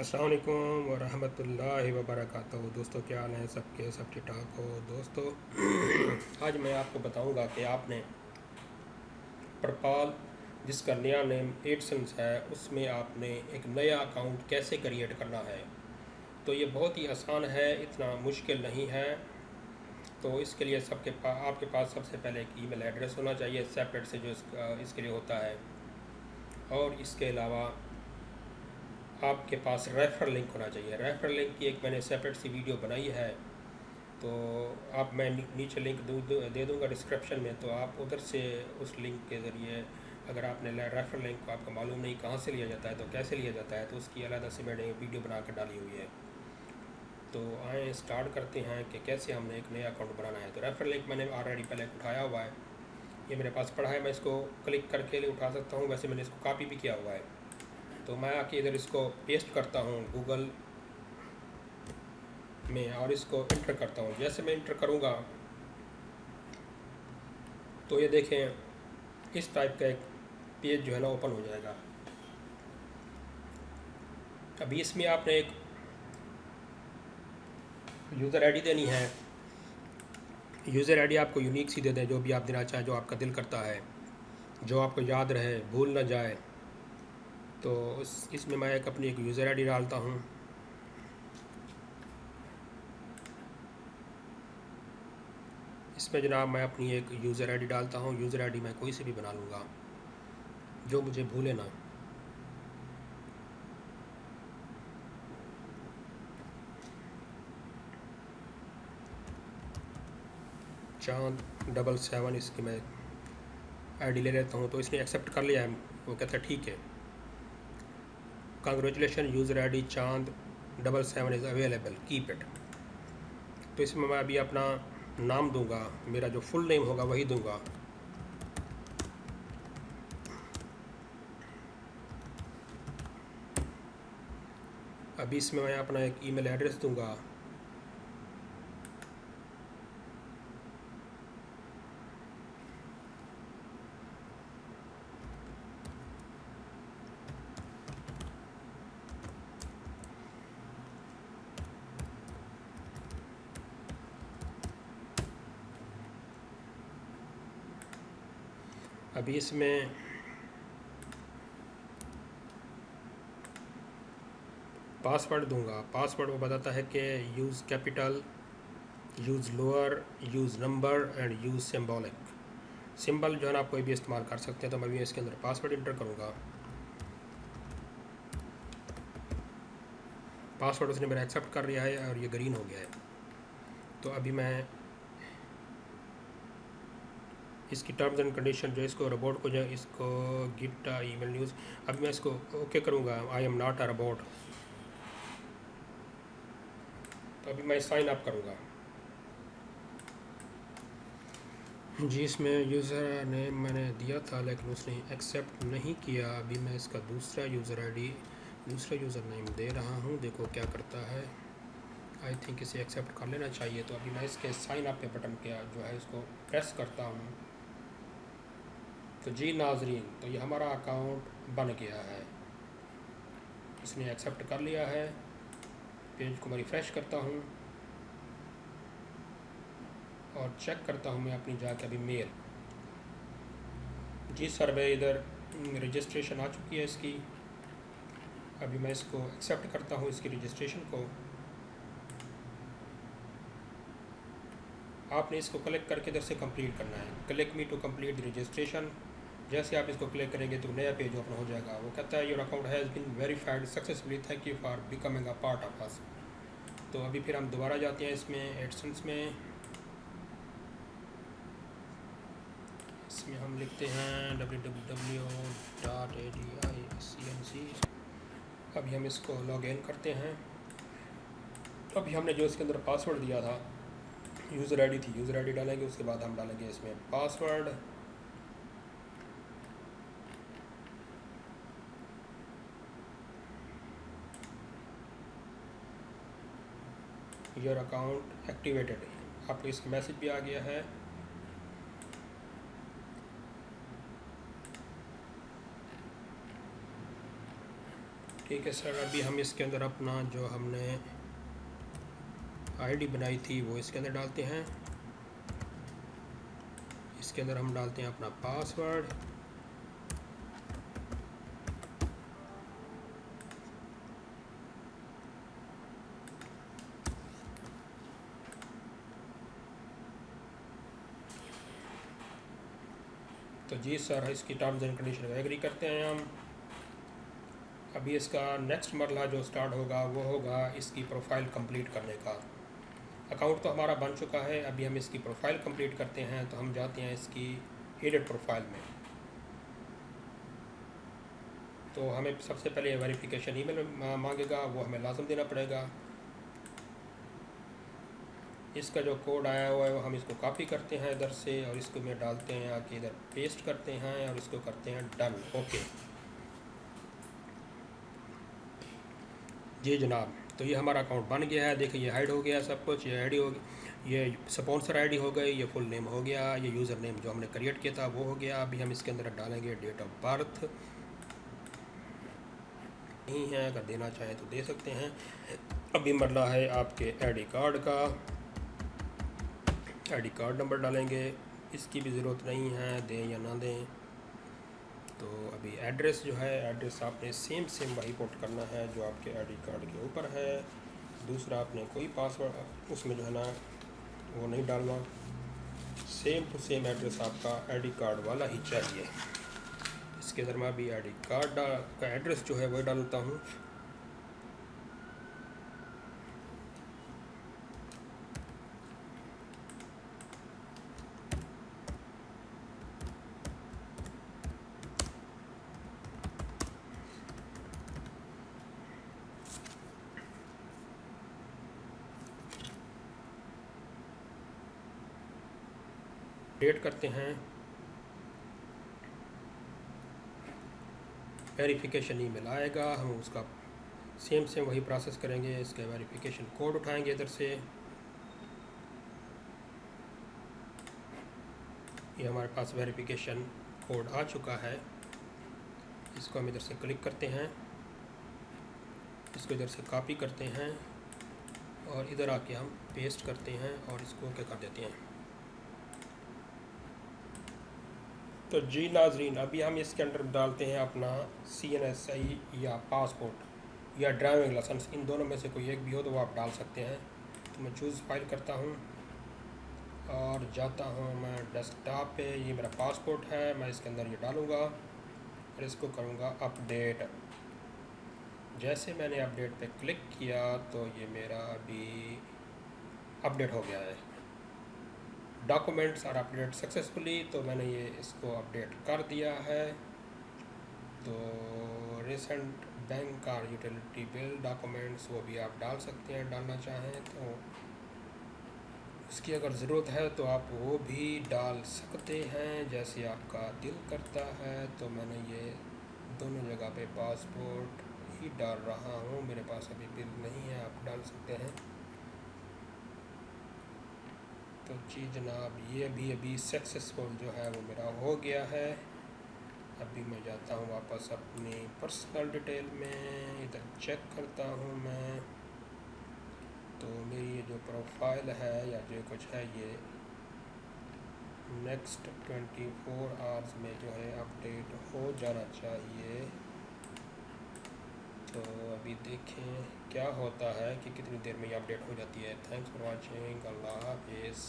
अस्सलाम वालेकुम वरहमतुल्लाहि वबरकातुहू। दोस्तों क्या हाल है सबके, सब ठीक ठाक हो दोस्तों। आज मैं आपको बताऊंगा कि आपने परपाल जिसका नया नेम एडसेंस है उसमें आपने एक नया अकाउंट कैसे क्रिएट करना है। तो ये बहुत ही आसान है, इतना मुश्किल नहीं है। तो इसके लिए आपके पास सबसे पहले एक ईमेल एड्रेस होना चाहिए सेपरेट से, जो इसके लिए होता है। और इसके अलावा आपके पास रेफर लिंक होना चाहिए। रेफर लिंक की एक मैंने सेपरेट सी वीडियो बनाई है, तो आप मैं नीचे लिंक दे दूँगा डिस्क्रिप्शन में। तो आप उधर से उस लिंक के ज़रिए, अगर आपने रेफर लिंक को आपको मालूम नहीं कहाँ से लिया जाता है तो कैसे लिया जाता है, तो उसकी अलग से मैंने वीडियो बना कर डाली हुई है। तो आए स्टार्ट करते हैं कि कैसे हमने एक नया अकाउंट बनाना है। तो रेफर लिंक मैंने ऑलरेडी पहले उठाया हुआ है, ये मेरे पास पड़ा है। मैं इसको क्लिक करके उठा सकता हूँ, वैसे मैंने इसको कॉपी भी किया हुआ है। तो मैं आके इधर इसको पेस्ट करता हूँ गूगल में और इसको इंटर करता हूँ। जैसे मैं इंटर करूँगा तो ये देखें इस टाइप का एक पेज जो है ना ओपन हो जाएगा। अभी इसमें आपने एक यूज़र आईडी देनी है। यूज़र आईडी आपको यूनिक सी दे दें, जो भी आप देना चाहें, जो आपका दिल करता है, जो आपको याद रहे, भूल ना जाए। तो इसमें मैं अपनी एक यूज़र आईडी डालता हूँ। इसमें जनाब मैं अपनी एक यूज़र आईडी डालता हूँ। यूज़र आईडी मैं कोई सी भी बना लूँगा, जो मुझे भूले ना। चांद 77 इसकी मैं आईडी ले लेता हूँ। तो इसने एक्सेप्ट कर लिया है, वो कहता है ठीक है, कांग्रेचुलेशन यूज़र आईडी चांद 77 इज़ अवेलेबल, कीप इट। तो इसमें मैं अभी अपना नाम दूंगा, मेरा जो फुल नेम होगा वही दूंगा। अभी इसमें मैं अपना एक ईमेल एड्रेस दूंगा। अभी इसमें पासवर्ड दूंगा। पासवर्ड वो बताता है कि use capital, use lower, use number and use symbolic. Symbol जो है ना आप कोई भी इस्तेमाल कर सकते हैं। तो मैं भी इसके अंदर पासवर्ड इंटर करूँगा। पासवर्ड उसने मेरा एक्सेप्ट कर लिया है और ये ग्रीन हो गया है। तो अभी मैं इसकी टर्म्स एंड कंडीशन जो इसको रोबोट को जो इसको गिट ईमेल न्यूज़, अभी मैं इसको ओके करूँगा। I am not a robot. तो अभी मैं साइन अप करूँगा। जी इसमें यूज़र नेम मैंने दिया था लेकिन उसने एक्सेप्ट नहीं किया। अभी मैं इसका दूसरा यूज़र आईडी, दूसरा यूज़र नेम दे रहा हूँ, देखो क्या करता है। आई थिंक इसे एक्सेप्ट कर लेना चाहिए। तो अभी मैं इसके साइन अप पे बटन के जो है इसको प्रेस करता हूँ। तो जी नाजरीन, तो ये हमारा अकाउंट बन गया है, इसने एक्सेप्ट कर लिया है। पेज को मैं रिफ़्रेश करता हूँ और चेक करता हूँ मैं अपनी जाके अभी मेल। जी सर, मैं इधर रजिस्ट्रेशन आ चुकी है इसकी। अभी मैं इसको एक्सेप्ट करता हूँ, इसकी रजिस्ट्रेशन को। आपने इसको क्लिक करके इधर से कंप्लीट करना है। Click me to complete the registration. जैसे आप इसको क्लिक करेंगे तो नया पेज ओपन हो जाएगा। वो कहता है your account has been verified successfully, thank you for becoming a part of us. तो अभी फिर हम दोबारा जाते हैं इसमें एडसेंस में। इसमें हम लिखते हैं www.adicnc। अभी हम इसको लॉग इन करते हैं। अभी हमने जो इसके अंदर पासवर्ड दिया था, यूज़र आईडी थी, यूज़र आईडी डालेंगे, उसके बाद हम डालेंगे इसमें पासवर्ड। योर अकाउंट एक्टिवेटेड, आपको इसका मैसेज भी आ गया है। ठीक है सर, अभी हम इसके अंदर अपना जो हमने आईडी बनाई थी वो इसके अंदर डालते हैं। इसके अंदर हम डालते हैं अपना पासवर्ड। तो जी सर, इसकी टर्म्स एंड कंडीशन को एग्री करते हैं हम। अभी इसका नेक्स्ट मरला जो स्टार्ट होगा वो होगा इसकी प्रोफाइल कंप्लीट करने का। अकाउंट तो हमारा बन चुका है, अभी हम इसकी प्रोफाइल कंप्लीट करते हैं। तो हम जाते हैं इसकी एडिट प्रोफाइल में। तो हमें सबसे पहले वेरिफिकेशन ईमेल मांगेगा, वो हमें लाजम देना पड़ेगा। इसका जो कोड आया हुआ है वो हम इसको कॉपी करते हैं इधर से और इसको में डालते हैं, आके इधर पेस्ट करते हैं और इसको करते हैं डन। ओके जी जनाब, तो ये हमारा अकाउंट बन गया है। देखिए ये हाइड हो गया सब कुछ, ये आईडी हो गई, ये स्पॉन्सर आईडी हो गई, ये फुल नेम हो गया, ये यूज़र नेम जो हमने क्रिएट किया था वो हो गया। अभी हम इसके अंदर डालेंगे डेट ऑफ बर्थ। नहीं है, अगर देना चाहें तो दे सकते हैं। अभी मरला है आपके आईडी कार्ड का, आईडी कार्ड नंबर डालेंगे। इसकी भी ज़रूरत नहीं है, दें या ना दें। तो अभी एड्रेस जो है, एड्रेस आपने सेम वही पुट करना है जो आपके आईडी कार्ड के ऊपर है। दूसरा आपने कोई पासवर्ड उसमें जो है ना वो नहीं डालना, सेम टू सेम एड्रेस आपका आईडी कार्ड वाला ही चाहिए। इसके अंदर मैं अभी आईडी कार्ड का एड्रेस जो है वही डालता हूँ। डेट करते हैं, वेरिफिकेशन ईमेल आएगा, हम उसका सेम वही प्रोसेस करेंगे। इसका वेरिफिकेशन कोड उठाएंगे इधर से, ये हमारे पास वेरिफिकेशन कोड आ चुका है। इसको हम इधर से क्लिक करते हैं, इसको इधर से कॉपी करते हैं और इधर आके हम पेस्ट करते हैं और इसको क्या कर देते हैं। तो जी नाजरीन, अभी हम इसके अंदर डालते हैं अपना CNSI या पासपोर्ट या ड्राइविंग लाइसेंस, इन दोनों में से कोई एक भी हो तो वो आप डाल सकते हैं। तो मैं चूज़ फाइल करता हूँ और जाता हूँ मैं डेस्कटॉप पे। ये मेरा पासपोर्ट है, मैं इसके अंदर ये डालूँगा और इसको करूँगा अपडेट। जैसे मैंने अपडेट पे क्लिक किया तो ये मेरा अभी अपडेट हो गया है। डॉक्यूमेंट्स आर अपडेट सक्सेसफुली, तो मैंने ये इसको अपडेट कर दिया है। तो रिसेंट बैंक और यूटिलिटी बिल डॉक्यूमेंट्स वो भी आप डाल सकते हैं, डालना चाहें तो। उसकी अगर ज़रूरत है तो आप वो भी डाल सकते हैं जैसे आपका दिल करता है। तो मैंने ये दोनों जगह पे पासपोर्ट ही डाल रहा हूँ, मेरे पास अभी बिल नहीं है, आप डाल सकते हैं। तो जी जनाब, ये अभी सक्सेसफुल जो है वो मेरा हो गया है। अभी मैं जाता हूँ वापस अपनी पर्सनल डिटेल में, इधर चेक करता हूँ मैं। तो मेरी ये जो प्रोफाइल है या जो कुछ है ये नेक्स्ट 24 आवर्स में जो है अपडेट हो जाना चाहिए। तो अभी देखें क्या होता है कि कितनी देर में ये अपडेट हो जाती है। थैंक्स फॉर वॉचिंग, अल्लाह हाफिज़।